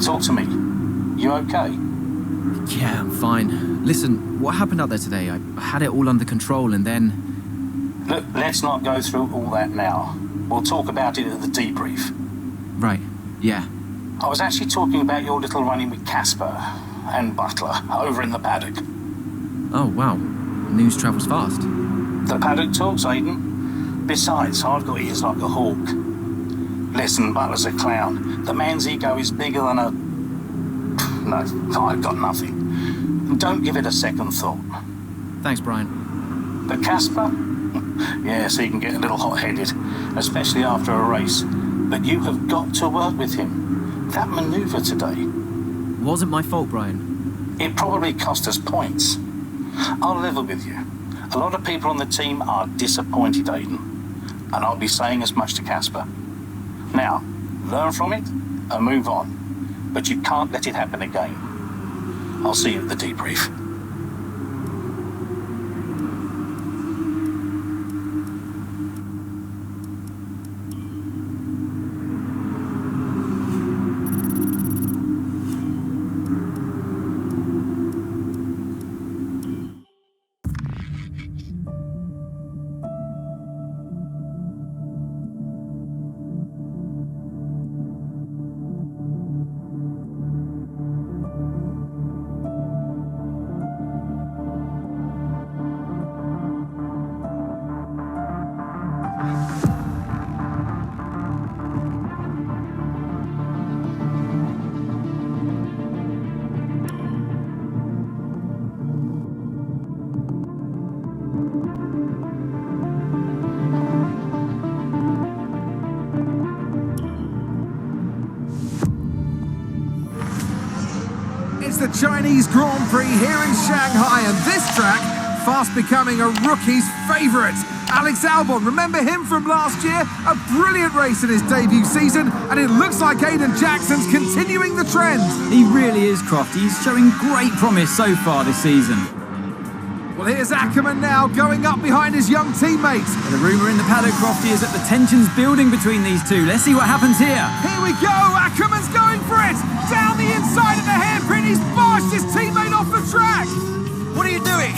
Talk to me. You okay? Yeah, I'm fine. Listen, what happened out there today? I had it all under control and then... Look, let's not go through all that now. We'll talk about it at the debrief. Right, yeah. I was actually talking about your little run-in with Casper and Butler over in the paddock. Oh, wow. News travels fast. The paddock talks, Aiden. Besides, I've got ears like a hawk. Listen, Butler's a clown. The man's ego is bigger than a... No, I've got nothing. Don't give it a second thought. Thanks, Brian. But Casper? Yes, he can get a little hot-headed, especially after a race. But you have got to work with him. That maneuver today... Wasn't my fault, Brian. It probably cost us points. I'll level with you. A lot of people on the team are disappointed, Aiden. And I'll be saying as much to Casper. Now, learn from it and move on. But you can't let it happen again. I'll see you at the debrief. It's the Chinese Grand Prix here in Shanghai, and this track fast becoming a rookie's favourite. Alex Albon, remember him from last year? A brilliant race in his debut season, and it looks like Aiden Jackson's continuing the trend. He really is, Crofty. He's showing great promise so far this season. Well, here's Akkerman now, going up behind his young teammates. The rumour in the paddock, Crofty, is that the tension's building between these two. Let's see what happens here. Here we go, Ackerman's going for it! Down the inside of the hairpin, he's barged his teammate off the track! What are you doing?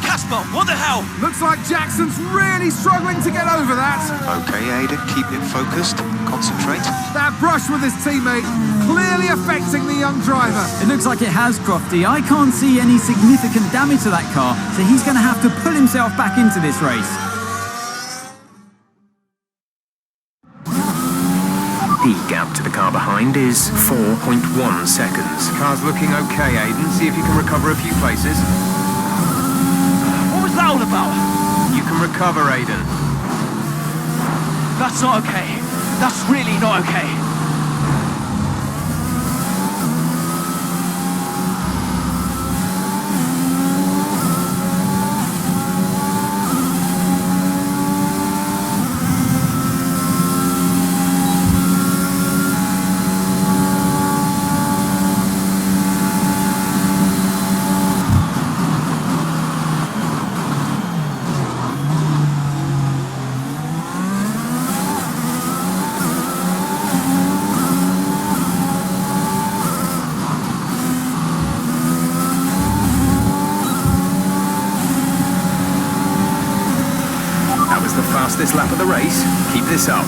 Casper, what the hell? Looks like Jackson's really struggling to get over that. Okay, Aiden, keep it focused. Concentrate. That brush with his teammate clearly affecting the young driver. It looks like it has, Crofty. I can't see any significant damage to that car, so he's going to have to pull himself back into this race. The gap to the car behind is 4.1 seconds. Car's looking okay, Aiden. See if you can recover a few places. What was that all about? You can recover, Aiden. That's not okay. That's really not okay. Fastest lap of the race. Keep this up.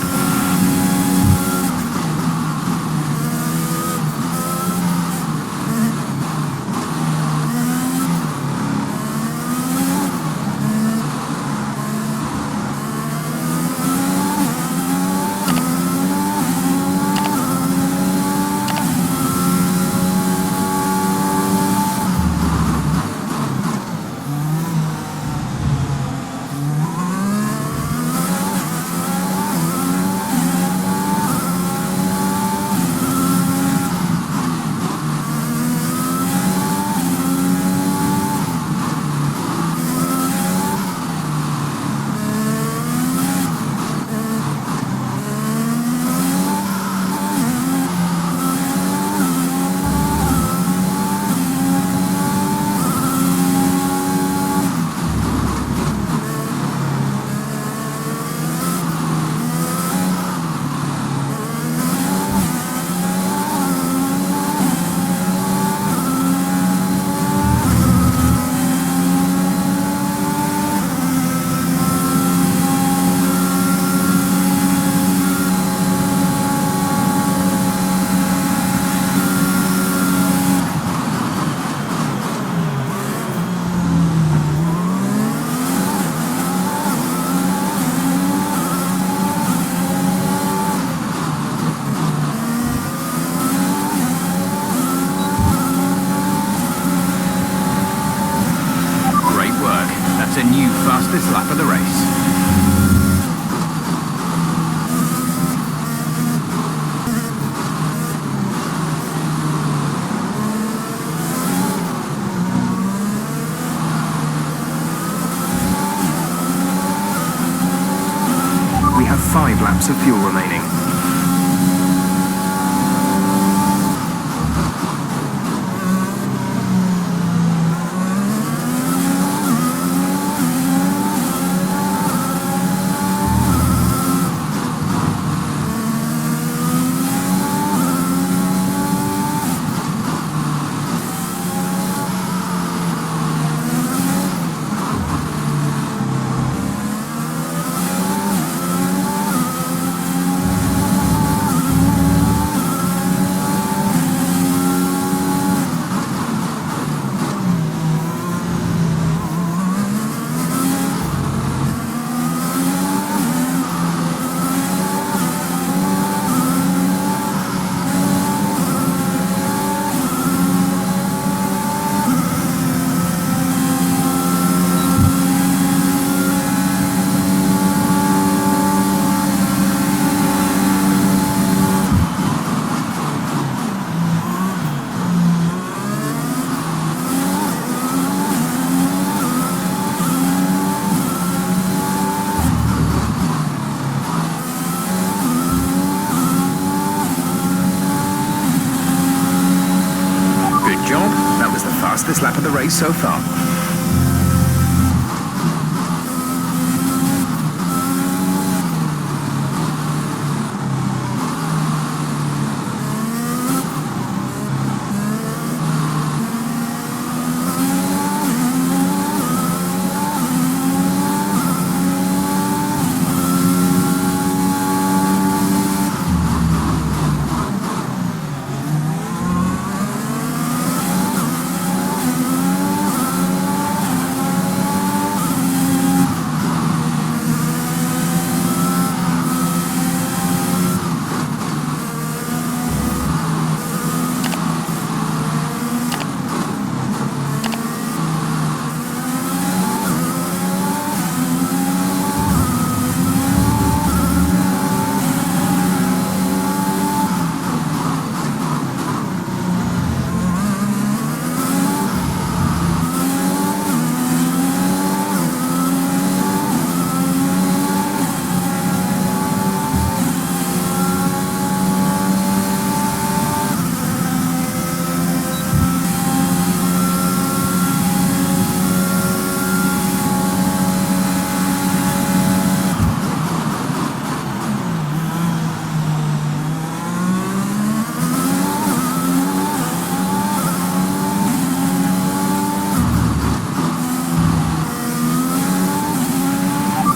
fastest lap of the race. We have 5 laps of fuel remaining. Fastest lap of the race so far.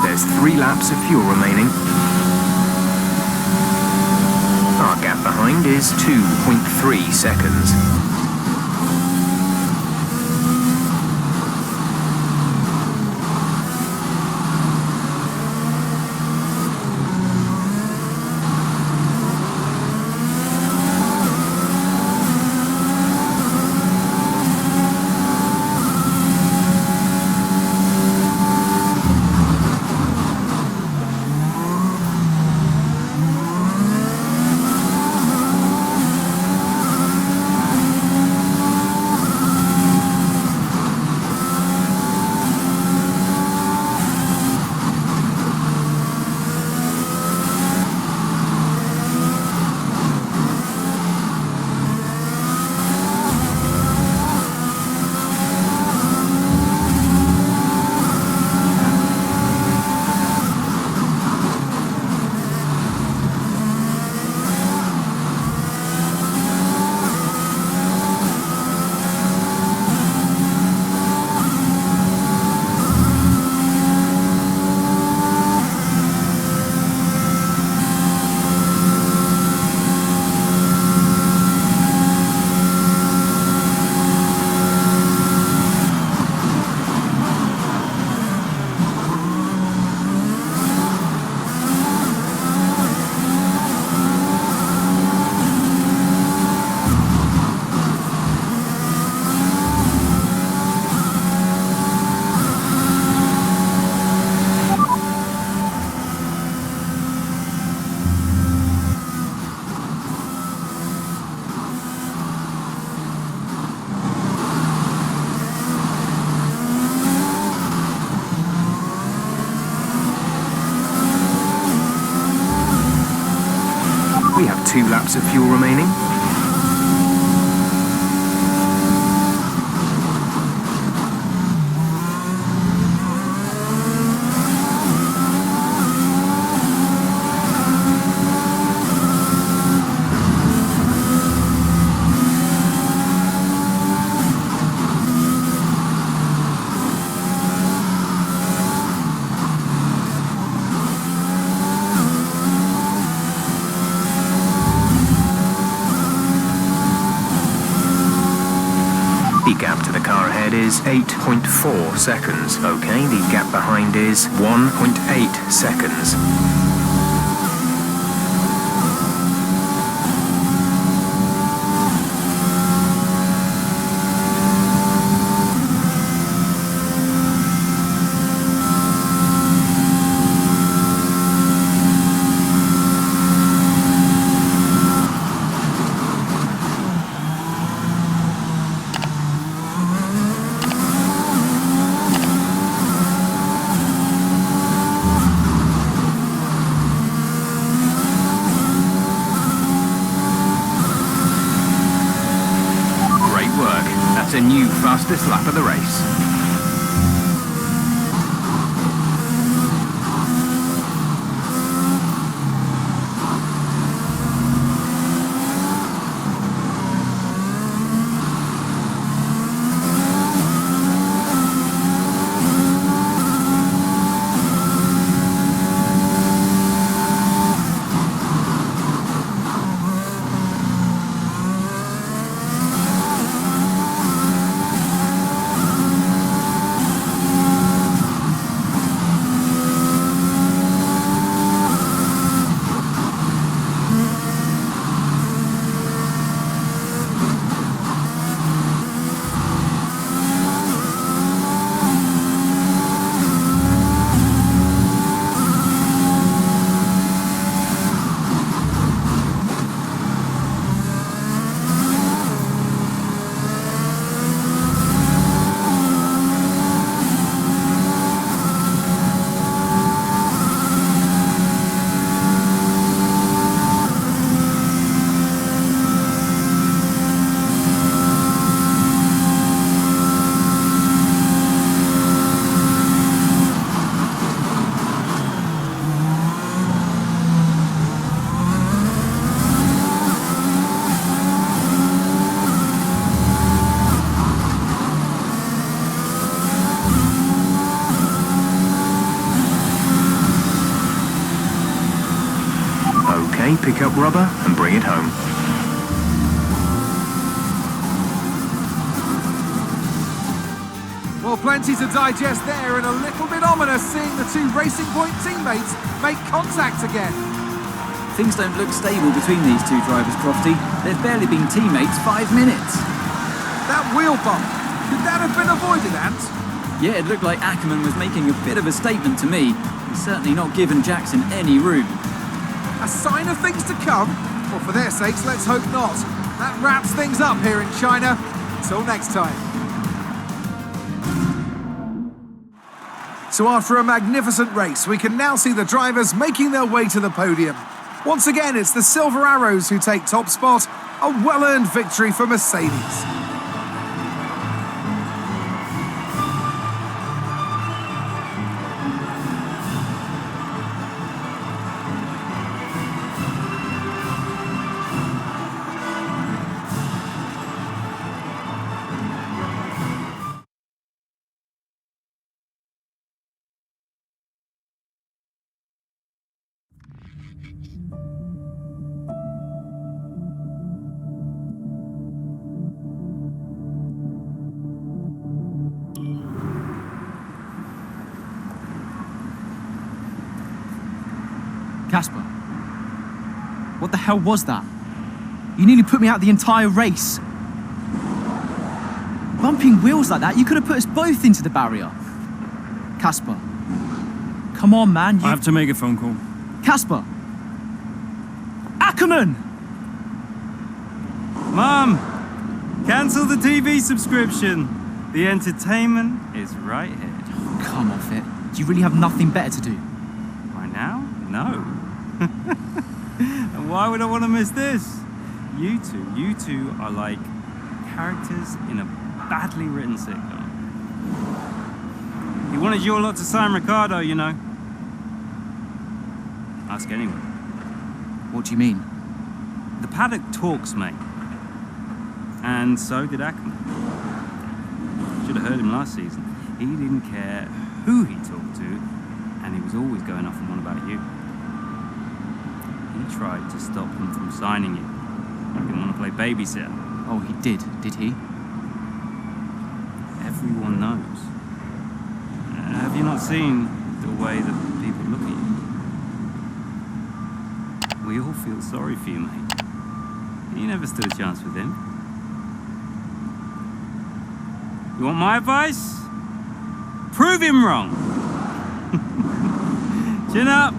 There's 3 laps of fuel remaining. Our gap behind is 2.3 seconds. 2 laps of fuel remaining. The gap to the car ahead is 8.4 seconds. Okay, the gap behind is 1.8 seconds. A new fastest lap of the race. Pick up rubber and bring it home. Well, plenty to digest there, and a little bit ominous seeing the two Racing Point teammates make contact again. Things don't look stable between these two drivers, Crofty. They've barely been teammates 5 minutes. That wheel bump, could that have been avoided, Ant? Yeah, it looked like Akkerman was making a bit of a statement to me. He's certainly not given Jackson any room. A sign of things to come? Well, for their sakes, let's hope not. That wraps things up here in China. Until next time. So after a magnificent race, we can now see the drivers making their way to the podium. Once again, it's the Silver Arrows who take top spot. A well-earned victory for Mercedes. Casper, what the hell was that? You nearly put me out the entire race. Bumping wheels like that, you could have put us both into the barrier. Casper, come on, man. I have to make a phone call. Casper! Akkerman! Mom, cancel the TV subscription. The entertainment is right here. Oh, come off it. Do you really have nothing better to do? Right now? No. And Why would I want to miss this? You two are like characters in a badly written sitcom. He wanted your lot to sign Ricardo, you know. Ask anyone. What do you mean? The paddock talks, mate. And so did Akkerman. Should have heard him last season. He didn't care who he talked to, and he was always going off on one about you. He tried to stop him from signing you. He didn't want to play babysitter. Oh, he did he? Everyone knows. Have you not seen the way that people look at you? We all feel sorry for you, mate. You never stood a chance with him. You want my advice? Prove him wrong. Chin up.